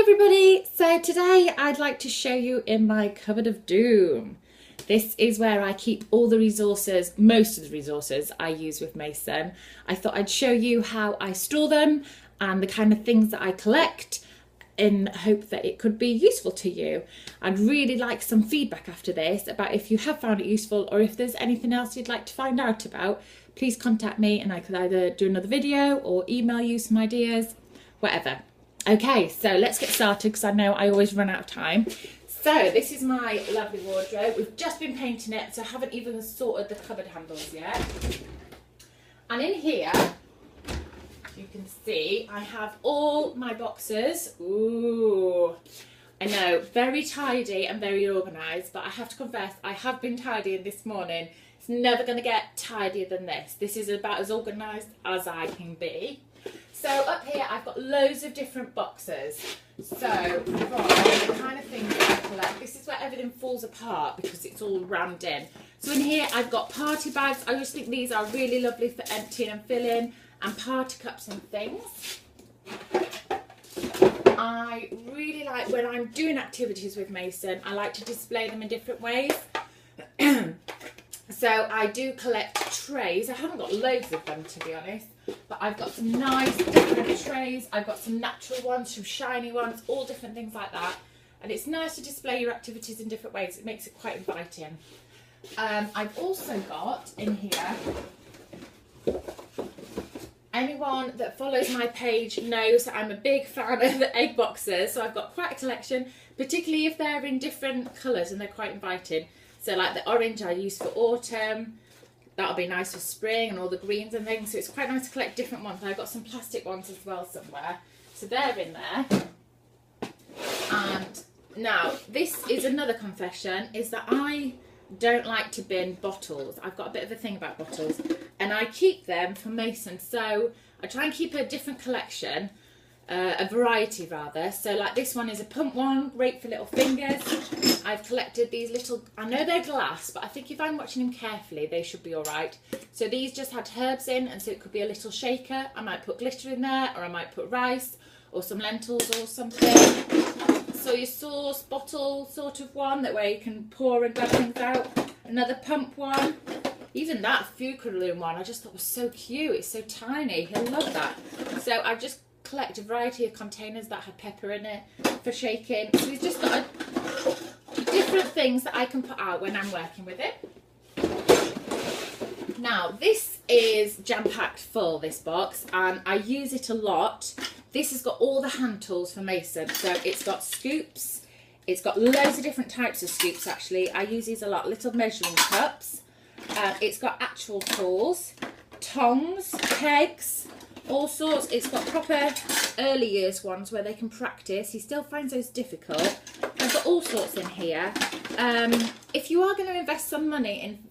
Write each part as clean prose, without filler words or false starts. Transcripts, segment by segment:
everybody, so today I'd like to show you in my cupboard of doom. This is where I keep all the resources, most of the resources I use with Mason. I thought I'd show you how I store them and the kind of things that I collect in hope that it could be useful to you. I'd really like some feedback after this about if you have found it useful or if there's anything else you'd like to find out about. Please contact me and I could either do another video or email you some ideas, whatever. Okay, so let's get started because I know I always run out of time. So this is my lovely wardrobe. We've just been painting it, so I haven't even sorted the cupboard handles yet. And in here, you can see I have all my boxes. Ooh, I know, very tidy and very organised, but I have to confess, I have been tidying this morning. It's never going to get tidier than this. This is about as organised as I can be. So up here I've got loads of different boxes. So from the kind of things that I collect, this is where everything falls apart because it's all rammed in. So in here I've got party bags. I just think these are really lovely for emptying and filling, and party cups and things. I really like when I'm doing activities with Mason, I like to display them in different ways. So I do collect trays. I haven't got loads of them, to be honest, but I've got some nice different trays. I've got some natural ones, some shiny ones, all different things like that. And it's nice to display your activities in different ways. It makes it quite inviting. I've also got in here, anyone that follows my page knows that I'm a big fan of the egg boxes. So I've got quite a collection, particularly if they're in different colours and they're quite inviting. So like the orange I use for autumn, that'll be nice for spring, and all the greens and things. So it's quite nice to collect different ones. I've got some plastic ones as well somewhere. So they're in there. And now this is another confession, is that I don't like to bin bottles. I've got a bit of a thing about bottles and I keep them for Mason. So I try and keep a different collection. A variety rather. So like this one is a pump one, great for little fingers. I've collected these little, I know they're glass, but I think if I'm watching them carefully they should be alright. So these just had herbs in, and so it could be a little shaker. I might put glitter in there, or I might put rice or some lentils or something. Soy sauce bottle sort of one, that way you can pour and grab things out. Another pump one. Even that food coloring one I just thought was so cute. It's so tiny, he'll love that. So I've just collect a variety of containers that have pepper in it for shaking. So we've just got different things that I can put out when I'm working with it. Now this is jam-packed full, this box, and I use it a lot. This has got all the hand tools for Mason. So it's got scoops, it's got loads of different types of scoops actually. I use these a lot. Little measuring cups. It's got actual tools, tongs, pegs, all sorts. It's got proper early years ones where they can practice. He still finds those difficult. I've got all sorts in here. If you are going to invest some money in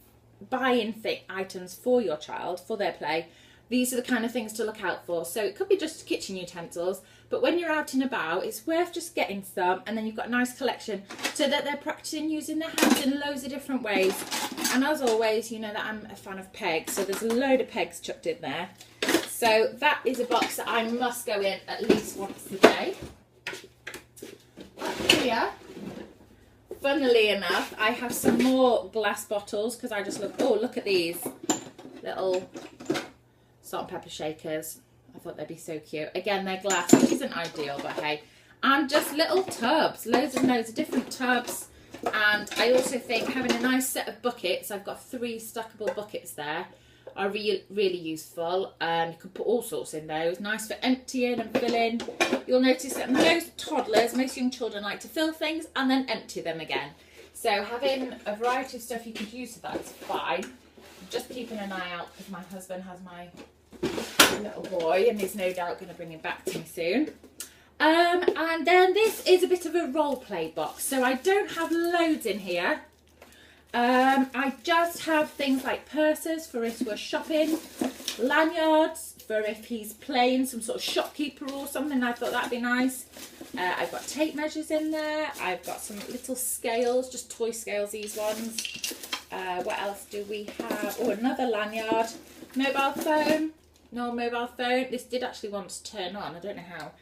buying items for your child, for their play, these are the kind of things to look out for. So it could be just kitchen utensils, but when you're out and about, it's worth just getting some, and then you've got a nice collection so that they're practicing using their hands in loads of different ways. And as always, you know that I'm a fan of pegs, so there's a load of pegs chucked in there. So that is a box that I must go in at least once a day. Up here, funnily enough, I have some more glass bottles because I just look, oh look at these little salt and pepper shakers. I thought they'd be so cute. Again, they're glass, which isn't ideal, but hey. And just little tubs, loads and loads of different tubs. And I also think having a nice set of buckets, I've got 3 stackable buckets there, are really useful. You can put all sorts in those. Nice for emptying and filling. You'll notice that most toddlers, most young children like to fill things and then empty them again. So having a variety of stuff you could use for that is fine. I'm just keeping an eye out because my husband has my little boy and he's no doubt going to bring him back to me soon. And then this is a bit of a role play box. So I don't have loads in here. I just have things like purses for if we're shopping, lanyards for if he's playing some sort of shopkeeper or something. I thought that'd be nice. I've got tape measures in there. I've got some little scales, just toy scales, these ones. What else do we have? Oh, another lanyard. Mobile phone. No mobile phone. This did actually once turn on. I don't know how.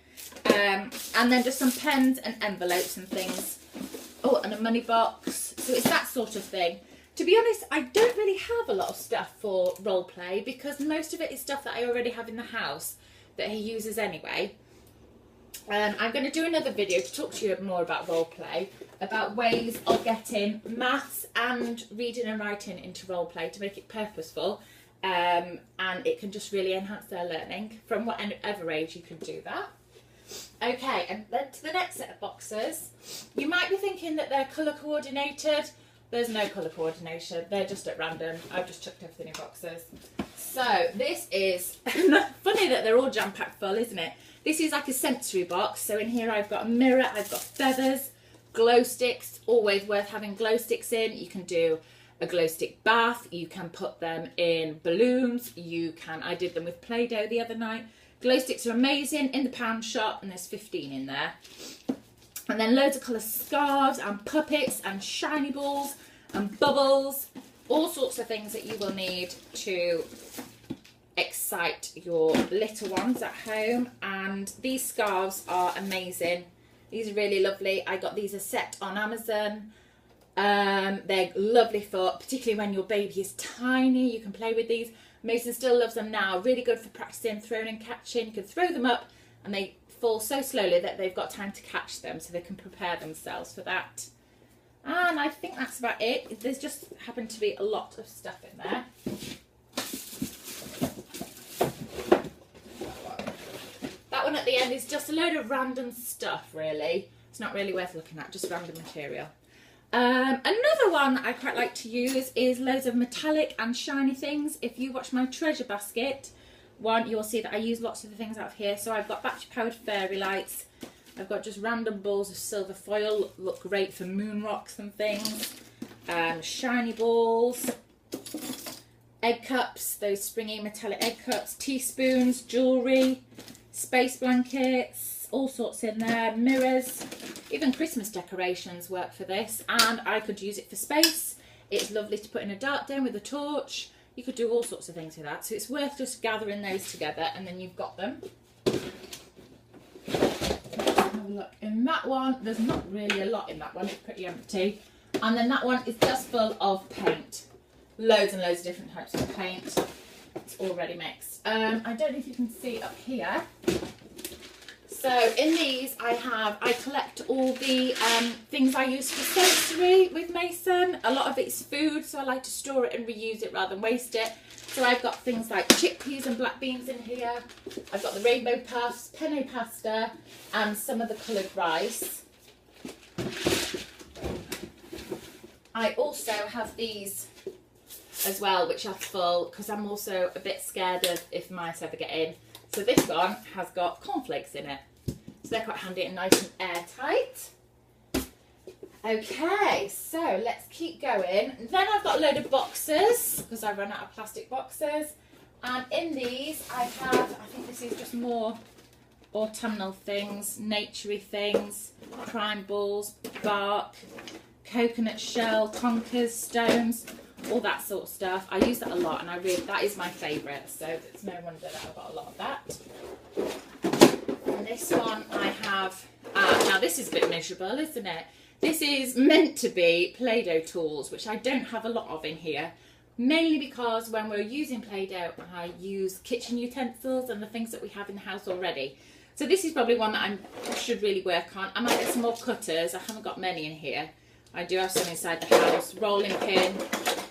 And then just some pens and envelopes and things. Oh, and a money box. So it's that sort of thing. To be honest, I don't really have a lot of stuff for role play because most of it is stuff that I already have in the house that he uses anyway. I'm going to do another video to talk to you more about role play, about ways of getting maths and reading and writing into role play to make it purposeful, and it can just really enhance their learning. From whatever age you can do that. Okay, and then to the next set of boxes. You might be thinking that they're colour coordinated. There's no colour coordination, they're just at random. I've just chucked everything in boxes. So this is, funny that they're all jam-packed full, isn't it? This is like a sensory box. So in here I've got a mirror, I've got feathers, glow sticks, always worth having glow sticks in. You can do a glow stick bath, you can put them in balloons, I did them with Play-Doh the other night. Glow sticks are amazing in the pound shop, and there's 15 in there. And then loads of colour scarves and puppets and shiny balls and bubbles, all sorts of things that you will need to excite your little ones at home. And these scarves are amazing. These are really lovely. I got these a set on Amazon. They're lovely for, particularly when your baby is tiny, you can play with these. Mason still loves them now. Really good for practicing throwing and catching. You can throw them up and they fall so slowly that they've got time to catch them, so they can prepare themselves for that. And I think that's about it. There's just happened to be a lot of stuff in there. That one at the end is just a load of random stuff, really. It's not really worth looking at, just random material. Another one I quite like to use is loads of metallic and shiny things. If you watch my treasure basket one, you'll see that I use lots of the things out of here. So I've got battery powered fairy lights. I've got just random balls of silver foil, look great for moon rocks and things. Shiny balls, egg cups, those springy metallic egg cups, teaspoons, jewellery, space blankets, all sorts in there, mirrors, even Christmas decorations work for this, and I could use it for space. It's lovely to put in a dark den with a torch. You could do all sorts of things with that, so it's worth just gathering those together and then you've got them. Have a look in that one. There's not really a lot in that one, it's pretty empty. And then that one is just full of paint. Loads and loads of different types of paint. It's already mixed. I don't know if you can see up here. So in these I collect all the things I use for sensory with Mason. A lot of it's food, so I like to store it and reuse it rather than waste it. So I've got things like chickpeas and black beans in here. I've got the rainbow puffs, penne pasta, and some of the coloured rice. I also have these as well, which are full, because I'm also a bit scared of if mice ever get in. So this one has got cornflakes in it. So they're quite handy and nice and airtight. Okay, so let's keep going. Then I've got a load of boxes, because I run out of plastic boxes. And in these I think this is just more autumnal things, naturey things, crime balls, bark, coconut shell, conkers, stones, all that sort of stuff. I use that a lot, and that is my favourite, so it's no wonder that I've got a lot of that. And this one I have, now this is a bit miserable, isn't it? This is meant to be Play-Doh tools, which I don't have a lot of in here, mainly because when we're using Play-Doh, I use kitchen utensils and the things that we have in the house already. So this is probably one that I should really work on. I might get some more cutters. I haven't got many in here. I do have some inside the house, rolling pin,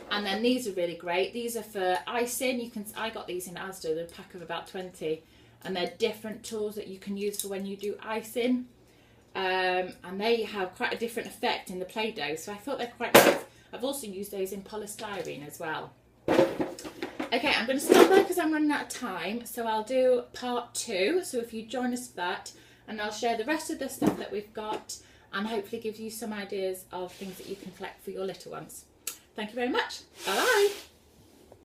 and then these are really great. These are for icing. I got these in Asda, they're a pack of about 20, and they're different tools that you can use for when you do icing. And they have quite a different effect in the Play-Doh, so I thought they're quite nice. I've also used those in polystyrene as well. Okay, I'm going to stop there because I'm running out of time, so I'll do part 2. So if you join us for that, and I'll share the rest of the stuff that we've got, and hopefully give you some ideas of things that you can collect for your little ones. Thank you very much. Bye bye.